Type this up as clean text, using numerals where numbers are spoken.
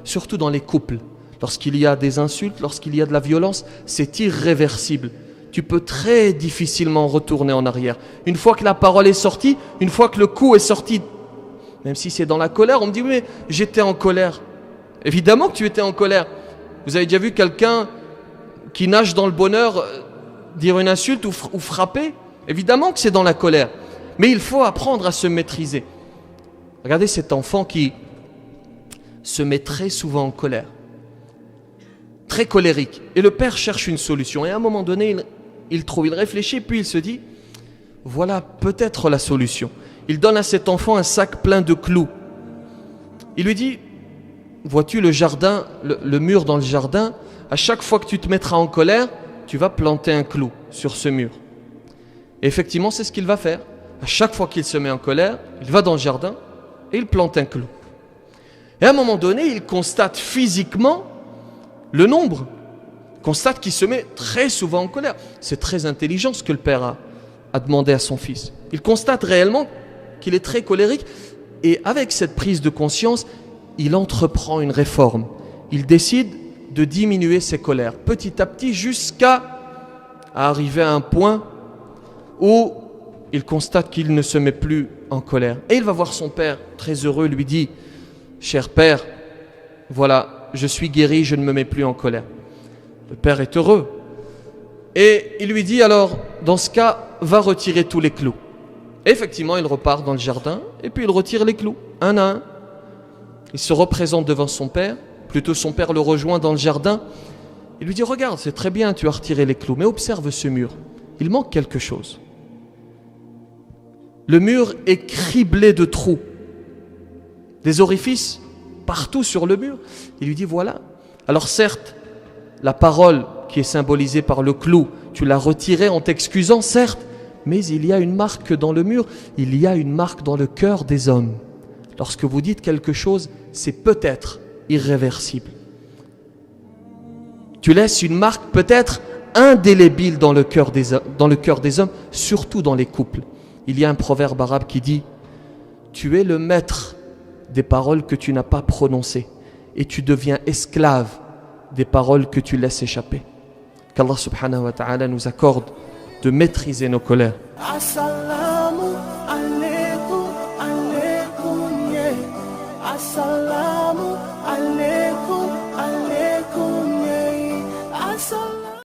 surtout dans les couples. Lorsqu'il y a des insultes, lorsqu'il y a de la violence, c'est irréversible. Tu peux très difficilement retourner en arrière. Une fois que la parole est sortie, une fois que le coup est sorti, même si c'est dans la colère, on me dit « mais j'étais en colère ». Évidemment que tu étais en colère. Vous avez déjà vu quelqu'un qui nage dans le bonheur dire une insulte ou frapper? Évidemment que c'est dans la colère. Mais il faut apprendre à se maîtriser. Regardez cet enfant qui se met très souvent en colère. Très colérique. Et le père cherche une solution. Et à un moment donné, il réfléchit, puis il se dit, voilà peut-être la solution. Il donne à cet enfant un sac plein de clous. Il lui dit, vois-tu le jardin, le mur dans le jardin, à chaque fois que tu te mettras en colère, tu vas planter un clou sur ce mur. Et effectivement, c'est ce qu'il va faire. À chaque fois qu'il se met en colère, il va dans le jardin et il plante un clou. Et à un moment donné, il constate physiquement le nombre. Il constate qu'il se met très souvent en colère. C'est très intelligent ce que le père a demandé à son fils. Il constate réellement qu'il est très colérique. Et avec cette prise de conscience, il entreprend une réforme. Il décide de diminuer ses colères petit à petit jusqu'à arriver à un point où il constate qu'il ne se met plus en colère. Et il va voir son père, très heureux, lui dit « Cher père, voilà, je suis guéri, je ne me mets plus en colère. » Le père est heureux. Et il lui dit alors, dans ce cas, va retirer tous les clous. Et effectivement, il repart dans le jardin et puis il retire les clous, un à un. Il se représente devant son père, plutôt son père le rejoint dans le jardin. Il lui dit, regarde, c'est très bien, tu as retiré les clous, mais observe ce mur. Il manque quelque chose. Le mur est criblé de trous, des orifices partout sur le mur. Il lui dit, voilà. Alors certes, la parole qui est symbolisée par le clou, tu l'as retirée en t'excusant, certes, mais il y a une marque dans le mur, il y a une marque dans le cœur des hommes. Lorsque vous dites quelque chose, c'est peut-être irréversible. Tu laisses une marque peut-être indélébile dans le cœur des hommes, surtout dans les couples. Il y a un proverbe arabe qui dit « Tu es le maître des paroles que tu n'as pas prononcées et tu deviens esclave des paroles que tu laisses échapper. » Qu'Allah subhanahu wa ta'ala nous accorde de maîtriser nos colères. Assalamu alaikum, alaikum, yeah. Assalamu